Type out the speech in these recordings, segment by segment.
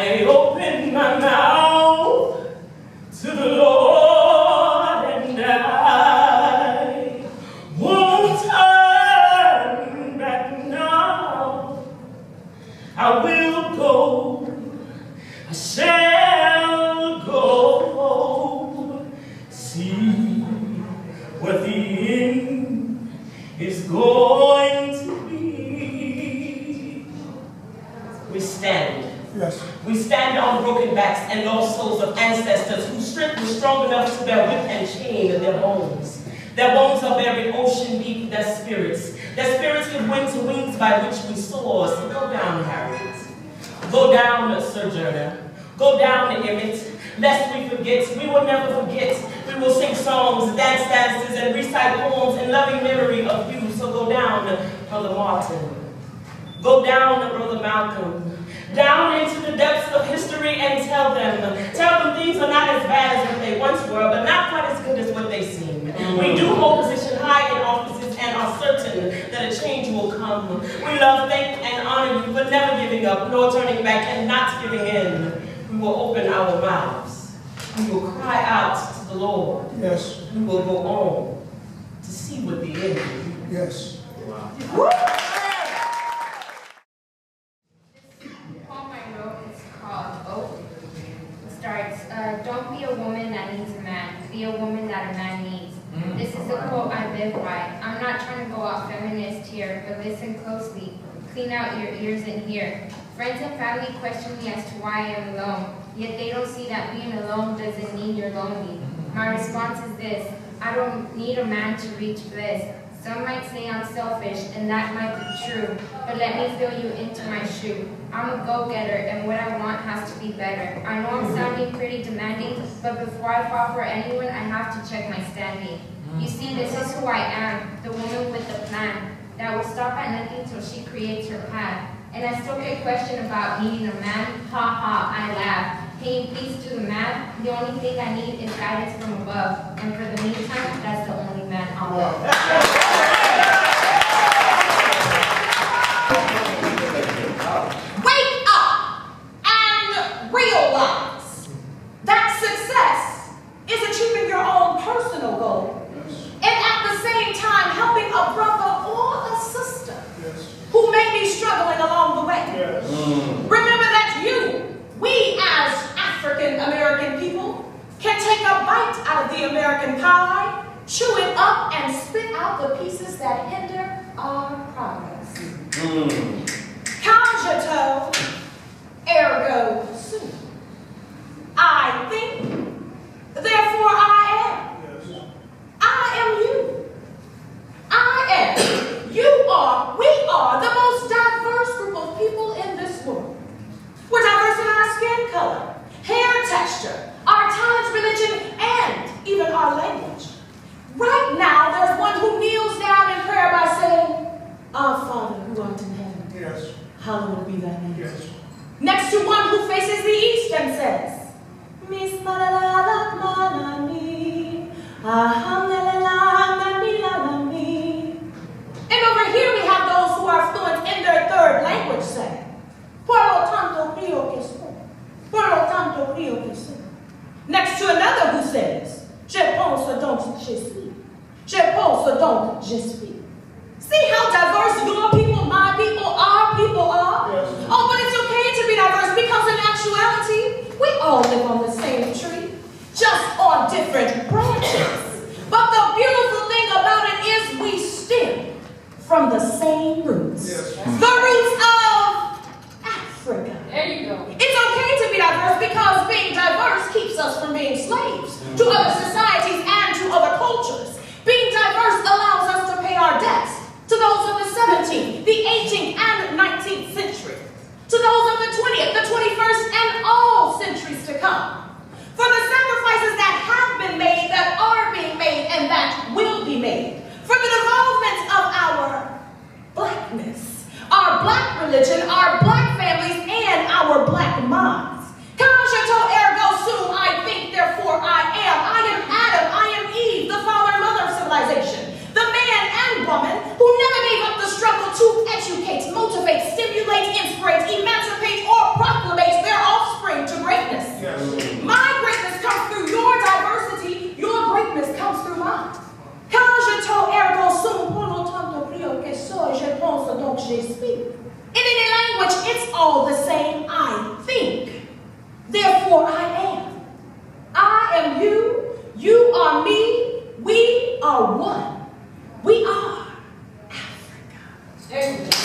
I open my mouth to the Lord, and I won't turn back now. I will go, I shall go, see what the end is going to be. We stand. Yes. We stand on broken backs and lost souls of ancestors whose strength was strong enough to bear whip and chain in their bones. Their bones are buried ocean deep, their spirits. Their spirits give wings to wings by which we soar. So go down, Harriet. Go down, Sojourner. Go down, Emmett. Lest we forget, we will never forget. We will sing songs, dance dances, and recite poems in loving memory of you. So go down, Brother Martin. Go down, Brother Malcolm. Down into the depths of history and tell them things are not as bad as what they once were, but not quite as good as what they seem. We do hold position high in offices and are certain that a change will come. We love, thank, and honor you for never giving up, nor turning back, and not giving in. We will open our mouths. We will cry out to the Lord. Yes. We will go on to see what the end will be. Yes. Wow. Don't be a woman that needs a man. Be a woman that a man needs. This is a quote I live by. I'm not trying to go off feminist here, but listen closely. Clean out your ears and hear. Friends and family question me as to why I am alone, yet they don't see that being alone doesn't mean you're lonely. My response is this: I don't need a man to reach bliss. Some might say I'm selfish, and that might be true, but let me fill you into my shoe. I'm a go-getter, and what I want has to be better. I know I'm sounding pretty demanding, but before I fall for anyone, I have to check my standing. You see, this is who I am, the woman with the plan, that will stop at nothing till she creates her path. And I still get questioned about needing a man. Ha ha, I laugh. Can you please do the math? The only thing I need is guidance from above, and for the meantime, that's the only man I'll love. Realize that success is achieving your own personal goal, and at the same time helping a brother or a sister who may be struggling along the way. Remember that we as African American people can take a bite out of the American pie, chew it up, and spit out the pieces that hinder our progress. Cogito, ergo sum. I think, therefore I am. I am you. I am. You are. We are the most diverse group of people in this world. We're diverse in our skin color, hair texture, our talents, religion, and even our language. Right now, there's one who kneels down in prayer by saying, Our Father who art in heaven, Yes. hallowed be thy name. Yes. Next to one who faces the east and says, and over here we have those who are fluent in their third language saying, next to another who says, Je pense donc je suis. Je pense donc je suis. See how diverse your people, my people, our people are? Yes. Oh, but it's okay to be diverse because in actuality, we all live on the same tree, just on different branches. But the beautiful thing about it is we stem from the same roots. Yes. The roots of Africa. There you go. It's okay to be diverse because being diverse keeps us from being slaves to other societies and to other cultures. Being diverse allows us to pay our debts to those of the 17th, the 18th, and 19th century, to those of the 20th, the 21st, and all centuries to come, for the sacrifices that have been made, that are being made, and that will be made, for the development of our blackness, our black religion, our black families, and our black minds. Cogito ergo sum, I think, therefore I am. I am are one. We are Africa.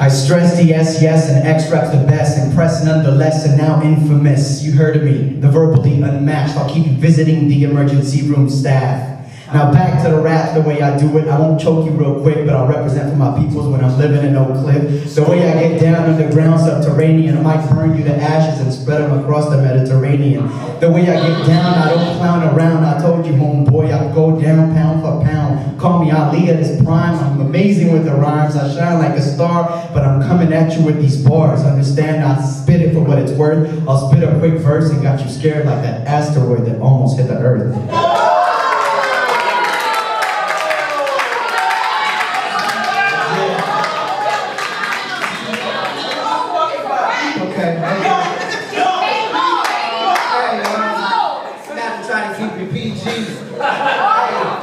I stress the yes, and X reps the best, impressed nonetheless, and now infamous. You heard of me, the verbally unmatched. I'll keep you visiting the emergency room staff. Now back to the rap, the way I do it. I won't choke you real quick, but I'll represent for my peoples when I'm living in Oak Cliff. The way I get down underground, subterranean, I might burn you to ashes and spread them across the Mediterranean. The way I get down, I don't clown around. I told you, homeboy, I'll go down pound for pound. Call me Ali at his prime. I'm amazing with the rhymes. I shine like a star, but I'm coming at you with these bars. Understand, I spit it for what it's worth. I'll spit a quick verse and got you scared like that asteroid that almost hit the earth.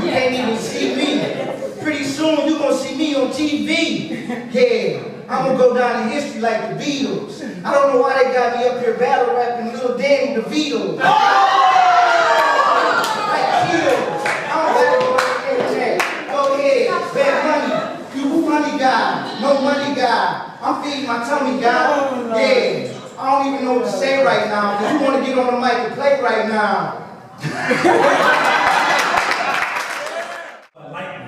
You can't even see me. Pretty soon you gonna see me on TV. Yeah, I'm gonna go down in history like the Beatles. I don't know why they got me up here battle rapping Lil Danny DeVito. Like Kill. I'm better go on the internet. Go ahead, Bad Money. You funny guy, no money guy. I'm feeding my tummy guy. Yeah, I don't even know what to say right now. Cause you wanna get on the mic and play right now. Lightning.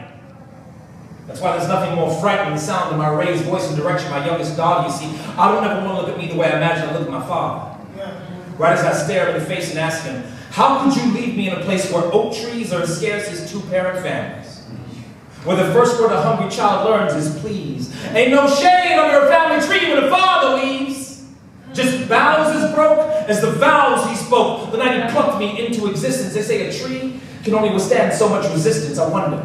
That's why there's nothing more frightening the sound of my raised voice in direction of my youngest daughter. You see, I don't ever want to look at me the way I imagine I look at my father. Right as I stare him in the face and ask him, how could you leave me in a place where oak trees are as scarce as two-parent families? Where the first word a hungry child learns is please. Ain't no shade on your family tree when a father leaves. Just boughs as broke as the vows he spoke the night he plucked me into existence. They say a tree can only withstand so much resistance. I wondered,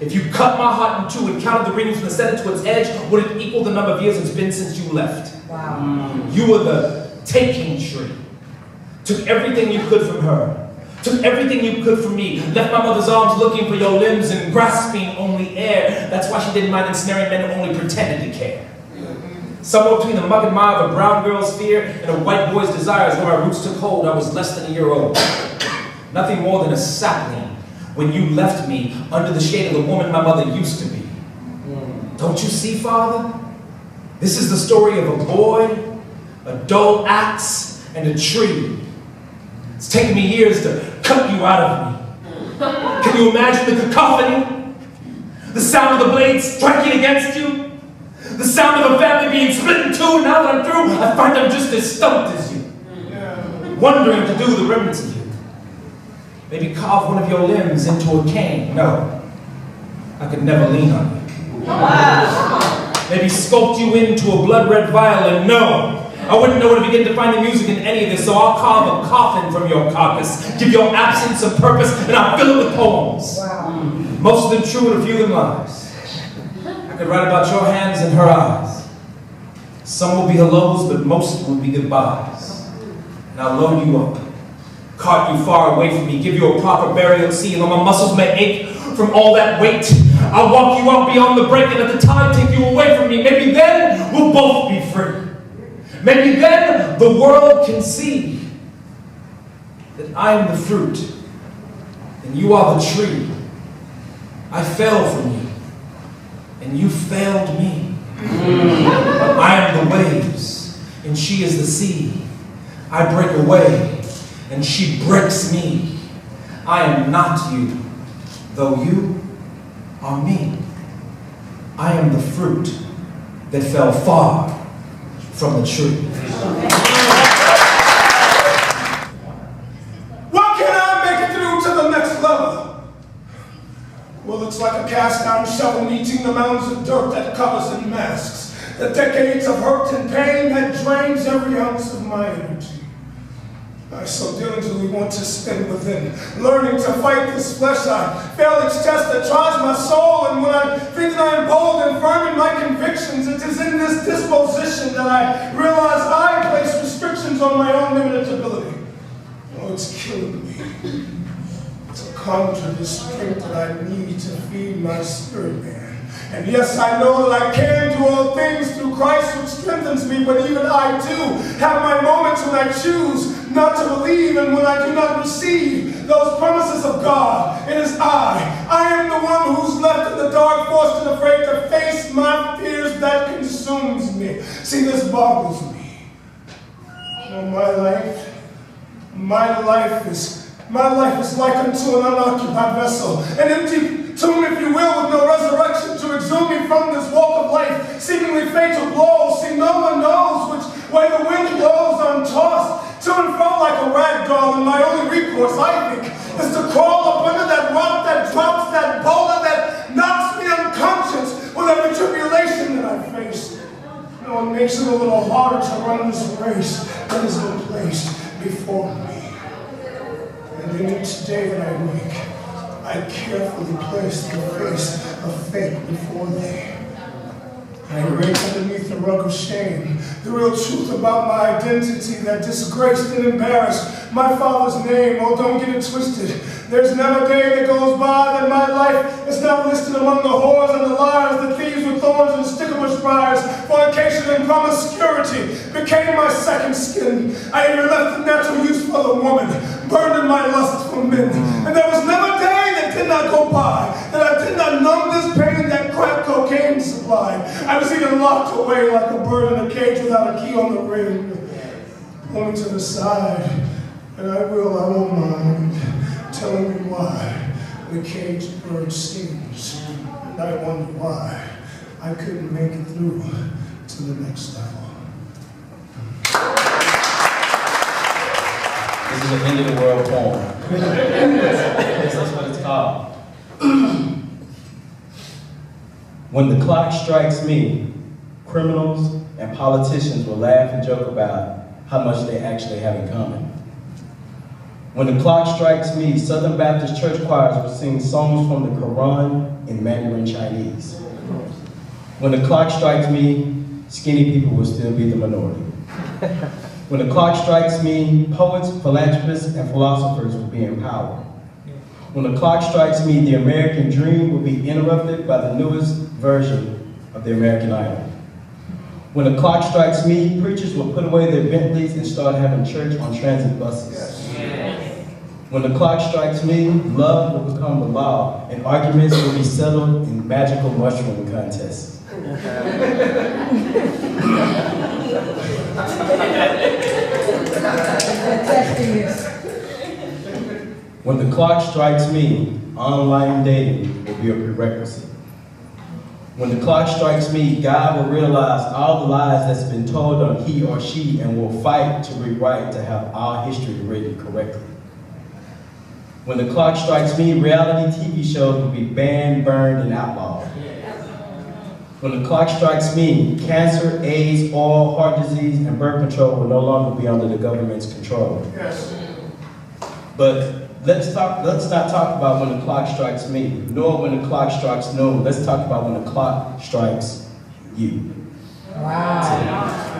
if you cut my heart in two and counted the rings from the center to its edge, would it equal the number of years it's been since you left? Wow. You were the taking tree. Took everything you could from her. Took everything you could from me. Left my mother's arms looking for your limbs and grasping only air. That's why she didn't mind ensnaring men who only pretended to care. Somewhere between the muck and mire of a brown girl's fear and a white boy's desires, where my roots took hold, I was less than a year old. Nothing more than a sapling when you left me under the shade of the woman my mother used to be. Don't you see, Father? This is the story of a boy, a dull axe, and a tree. It's taken me years to cut you out of me. Can you imagine the cacophony? The sound of the blades striking against you? The sound of a family being split in two, and now that I'm through, I find I'm just as stumped as you. Wondering to do the remnants of you. Maybe carve one of your limbs into a cane. No, I could never lean on you. Maybe sculpt you into a blood-red violin. No, I wouldn't know where to begin to find the music in any of this, so I'll carve a coffin from your carcass, give your absence a purpose, and I'll fill it with poems. Most of them true and a few of them lies. I could write about your hands and her eyes. Some will be hellos, but most will be goodbyes. And I'll load you up, cart you far away from me, give you a proper burial at sea, and though my muscles may ache from all that weight, I'll walk you out beyond the break and let the tide take you away from me. Maybe then we'll both be free. Maybe then the world can see that I am the fruit and you are the tree. I fell from you and you failed me. I am the waves and she is the sea. I break away and she breaks me. I am not you, though you are me. I am the fruit that fell far from the tree. What can I make it through to the next level? Well, it's like a cast-down shovel meeting the mounds of dirt that covers and masks the decades of hurt and pain that drains every ounce of my energy. I so diligently want to spin within, learning to fight this flesh. I fail each test that tries my soul, and when I think that I am bold and firm in my convictions, it is in this disposition that I realize I place restrictions on my own limited ability. Oh, it's killing me to conjure the strength that I need to feed my spirit man. And yes, I know that I can do all things through Christ which strengthens me, but even I too have my moments when I choose not to believe, and when I do not receive those promises of God, it is I am the one who's left in the dark, forced and afraid to face my fears that consumes me. See, this boggles me. Oh, my life is like unto an unoccupied vessel, an empty tomb, if you will, with no resurrection to exhume me from this walk of life, seemingly fatal blows. See, no one knows which way the wind blows. I'm tossed to and fro like a rag doll, and my only recourse, I think, is to crawl up under that rock that drops, that boulder that knocks me unconscious with every tribulation that I face. No, it makes it a little harder to run this race that is in place before me. And in each day that I wake, I carefully place the face of fate before thee. I erase underneath the rug of shame the real truth about my identity that disgraced and embarrassed my father's name. Oh, don't get it twisted. There's never a day that goes by that my life is not listed among the whores and the liars, the thieves with thorns and sticklebush briars. Fornication and promiscuity became my second skin. I even left the natural use for the woman, burned in my lust for men. And there was never a day that did not go by that I did not numb this pain that crack cocaine supplied. I was even locked away like a bird in a cage without a key on the ring. Pull me to the side, and I won't mind telling me why the caged bird sings. And I wonder why I couldn't make it through to the next level. This is an end of the world poem. That's what it's called. When the clock strikes me, criminals and politicians will laugh and joke about how much they actually have in common. When the clock strikes me, Southern Baptist church choirs will sing songs from the Quran in Mandarin Chinese. When the clock strikes me, skinny people will still be the minority. When the clock strikes me, poets, philanthropists, and philosophers will be in power. When the clock strikes me, the American dream will be interrupted by the newest version of the American Idol. When the clock strikes me, preachers will put away their Bentleys and start having church on transit buses. Yes. When the clock strikes me, love will become the law, and arguments will be settled in magical mushroom contests. When the clock strikes me, online dating will be a prerequisite. When the clock strikes me, God will realize all the lies that's been told on he or she and will fight to rewrite to have our history written correctly. When the clock strikes me, reality TV shows will be banned, burned, and outlawed. When the clock strikes me, cancer, AIDS, oil, heart disease, and birth control will no longer be under the government's control. Yes. But let's not talk about when the clock strikes me, nor when the clock strikes noon. Let's talk about when the clock strikes you. Wow.